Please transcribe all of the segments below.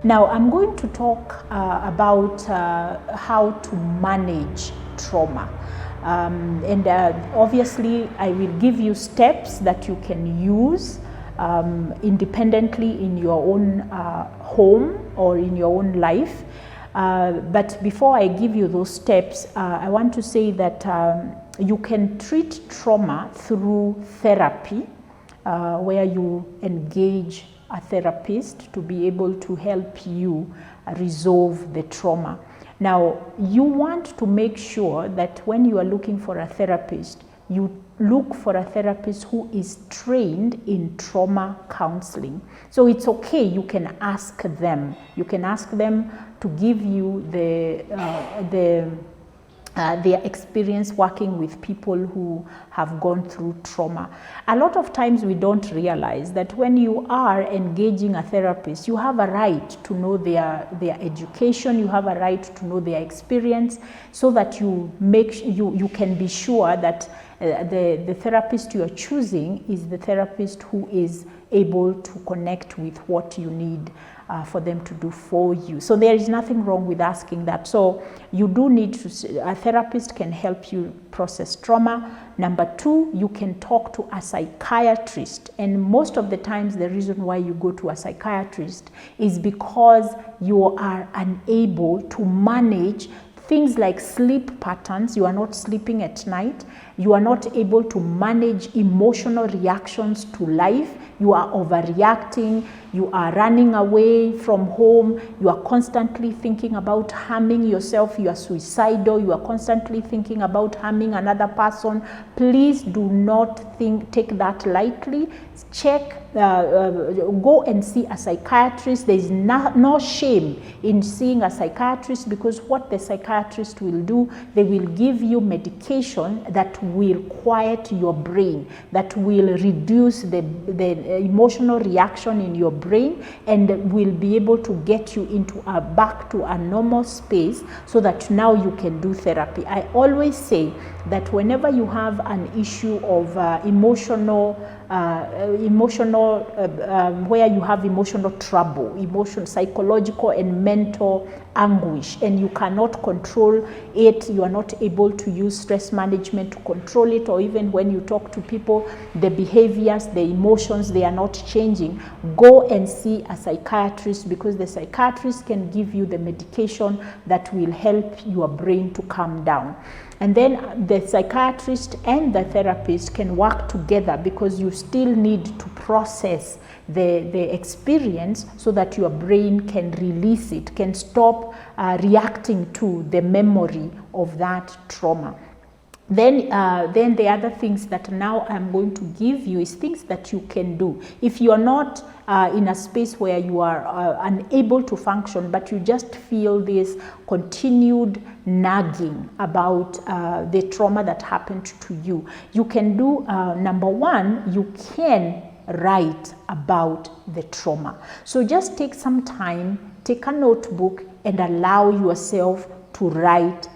Now, I'm going to talk about how to manage trauma. Obviously, I will give you steps that you can use independently in your own home or in your own life. But before I give you those steps, I want to say that you can treat trauma through therapy, where you engage a therapist to be able to help you resolve the trauma. Now, you want to make sure that when you are looking for a therapist, you look for a therapist who is trained in trauma counseling. So it's okay, you can ask them. You can ask them to give you their experience working with people who have gone through trauma. A lot of times we don't realize that when you are engaging a therapist, you have a right to know their education, you have a right to know their experience, so that you can be sure that the therapist you are choosing is the therapist who is able to connect with what you need for them to do for you. So there is nothing wrong with asking that. So you do need a therapist can help you process trauma. Number two, you can talk to a psychiatrist. And most of the times the reason why you go to a psychiatrist is because you are unable to manage things like sleep patterns. You are not sleeping at night. You are not able to manage emotional reactions to life. You are overreacting. You are running away from home. You are constantly thinking about harming yourself. You are suicidal. You are constantly thinking about harming another person. Please do not take that lightly. Go and see a psychiatrist. There is no shame in seeing a psychiatrist, because what the psychiatrist will do, they will give you medication that will quiet your brain, that will reduce the emotional reaction in your brain, and will be able to get you into back to a normal space, so that now you can do therapy. I always say that whenever you have an issue of where you have emotional trouble, psychological and mental anguish, and you cannot control it, you are not able to use stress management to control it, or even when you talk to people, the behaviors, the emotions, they are not changing, go and see a psychiatrist, because the psychiatrist can give you the medication that will help your brain to calm down. And then the psychiatrist and the therapist can work together, because you still need to process the experience, so that your brain can release it, can stop reacting to the memory of that trauma. Then the other things that now I'm going to give you is things that you can do. If you are not in a space where you are unable to function, but you just feel this continued nagging about the trauma that happened to you, you can do, number one, you can write about the trauma. So just take some time, take a notebook, and allow yourself to write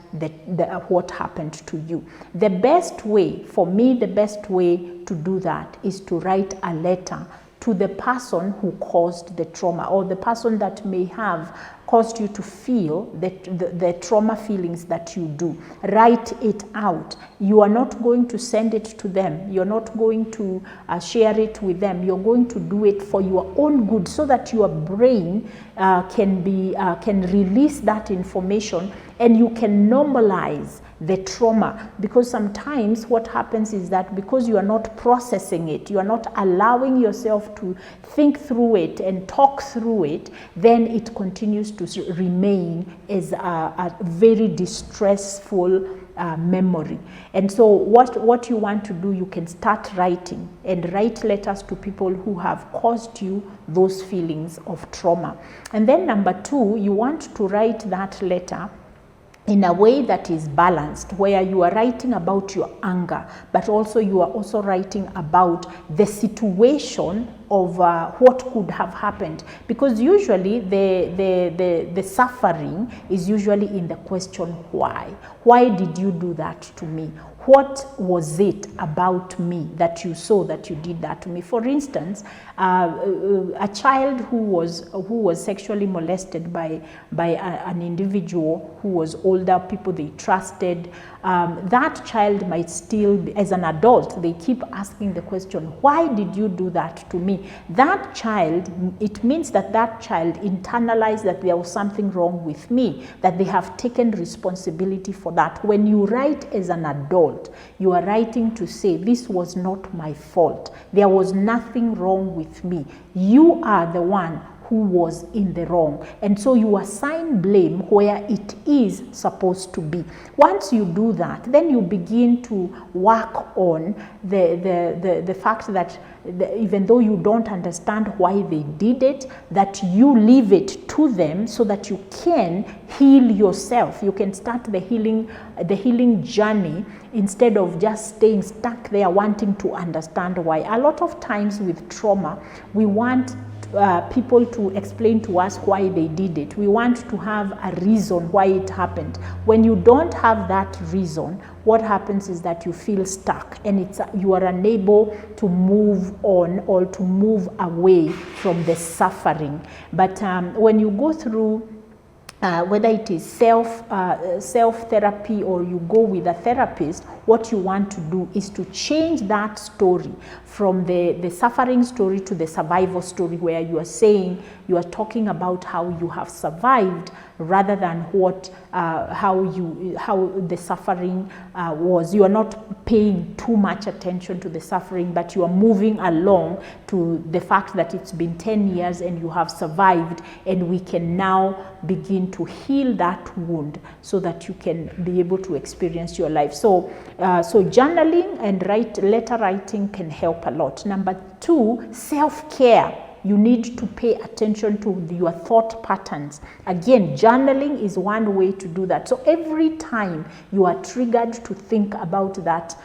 what happened to you. The best way, for me, the best way to do that is to write a letter to the person who caused the trauma, or the person that may have caused you to feel the trauma feelings that you do. Write it out. You are not going to send it to them. You're not going to share it with them. You're going to do it for your own good, so that your brain can release that information, and you can normalize the trauma. Because sometimes what happens is that because you are not processing it, you are not allowing yourself to think through it and talk through it, then it continues to remain as a very distressful memory. And so what you want to do, you can start writing, and write letters to people who have caused you those feelings of trauma. And then number two, you want to write that letter in a way that is balanced, where you are writing about your anger, but also you are also writing about the situation of what could have happened. Because usually the suffering is usually in the question why. Why did you do that to me? what was it about me that you saw that you did that to me? For instance, a child who was sexually molested by an individual who was older, people they trusted, that child might still be, as an adult, they keep asking the question, why did you do that to me? That child, it means that that child internalized that there was something wrong with me, that they have taken responsibility for that. When you write as an adult, you are writing to say, this was not my fault. There was nothing wrong with me. You are the one who was in the wrong. And so you assign blame where it is supposed to be. Once you do that, then you begin to work on the fact that even though you don't understand why they did it, that you leave it to them so that you can heal yourself. You can start the healing journey instead of just staying stuck there wanting to understand why. A lot of times with trauma, we want people to explain to us why they did it. We want to have a reason why it happened. When you don't have that reason, what happens is that you feel stuck and you are unable to move on or to move away from the suffering. But when you go through whether it is self-therapy or you go with a therapist, what you want to do is to change that story from the suffering story to the survival story, where you are saying, you are talking about how you have survived rather than how the suffering was. You are not paying too much attention to the suffering, but you are moving along to the fact that it's been 10 years and you have survived, and we can now begin to heal that wound so that you can be able to experience your life. So journaling and letter writing can help a lot. Number 2, self-care. You need to pay attention to your thought patterns. Again, journaling is one way to do that. So every time you are triggered to think about that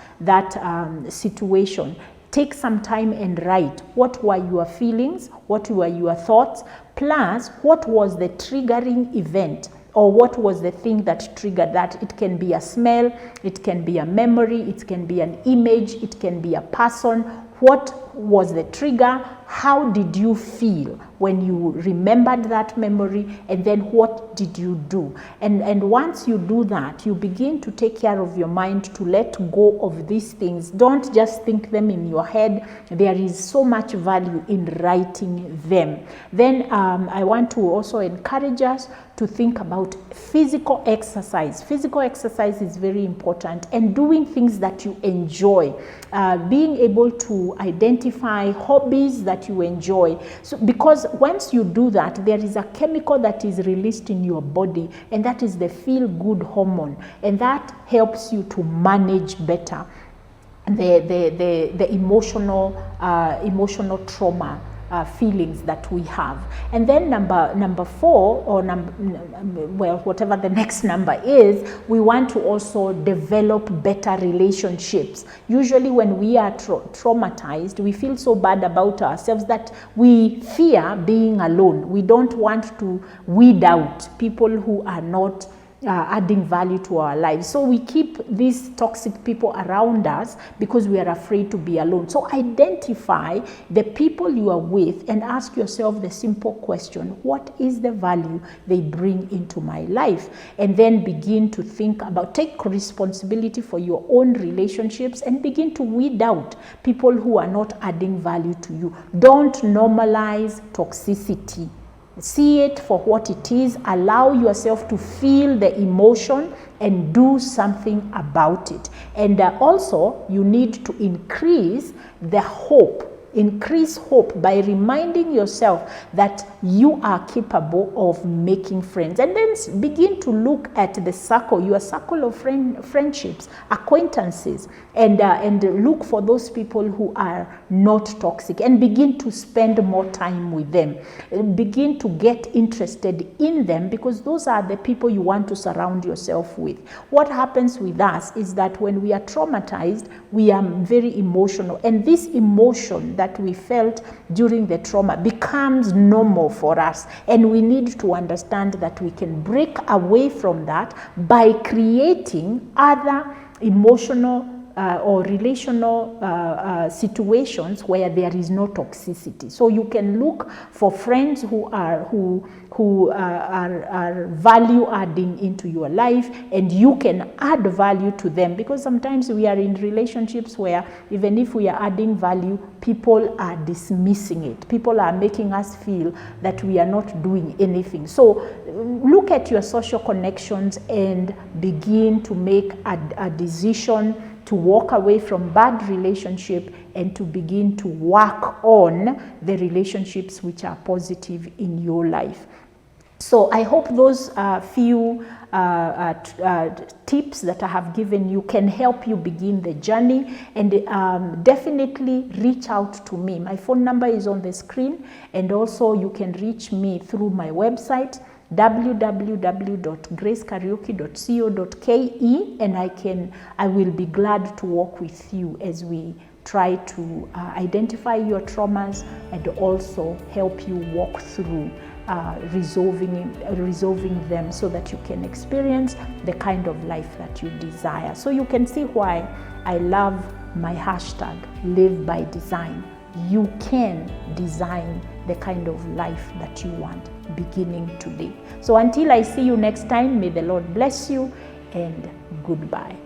situation, take some time and write what were your feelings, what were your thoughts, plus what was the triggering event, or what was the thing that triggered that. It can be a smell, it can be a memory, it can be an image, it can be a person. What was the trigger? How did you feel when you remembered that memory? And then what did you do? And once you do that, you begin to take care of your mind to let go of these things. Don't just think them in your head. There is so much value in writing them. Then I want to also encourage us to think about physical exercise. Physical exercise is very important, and doing things that you enjoy. Being able to identify hobbies that you enjoy. So, because once you do that, there is a chemical that is released in your body, and that is the feel-good hormone, and that helps you to manage better the emotional trauma feelings that we have. And then number 4, or whatever the next number is, we want to also develop better relationships. Usually when we are traumatized, we feel so bad about ourselves that we fear being alone. We don't want to weed out people who are not adding value to our lives. So we keep these toxic people around us because we are afraid to be alone. So identify the people you are with and ask yourself the simple question, what is the value they bring into my life? And then begin to think about, take responsibility for your own relationships and begin to weed out people who are not adding value to you. Don't normalize toxicity. See it for what it is. Allow yourself to feel the emotion and do something about it. And also, you need to increase the hope. Increase hope by reminding yourself that you are capable of making friends. And then begin to look at the circle, your circle of friendships, acquaintances, and look for those people who are not toxic, and begin to spend more time with them. Begin to get interested in them, because those are the people you want to surround yourself with. What happens with us is that when we are traumatized, we are very emotional, and this emotion that we felt during the trauma becomes normal for us, and we need to understand that we can break away from that by creating other emotional or relational situations where there is no toxicity. So you can look for friends who are value adding into your life, and you can add value to them, because sometimes we are in relationships where even if we are adding value, people are dismissing it. People are making us feel that we are not doing anything. So look at your social connections and begin to make a decision to walk away from bad relationship and to begin to work on the relationships which are positive in your life. So I hope those few tips that I have given you can help you begin the journey, and definitely reach out to me. My phone number is on the screen, and also you can reach me through my website www.gracekariuki.co.ke, and I will be glad to work with you as we try to identify your traumas and also help you walk through resolving them, so that you can experience the kind of life that you desire. So you can see why I love my hashtag, Live by Design. You can design the kind of life that you want beginning today. So until I see you next time, may the Lord bless you, and goodbye.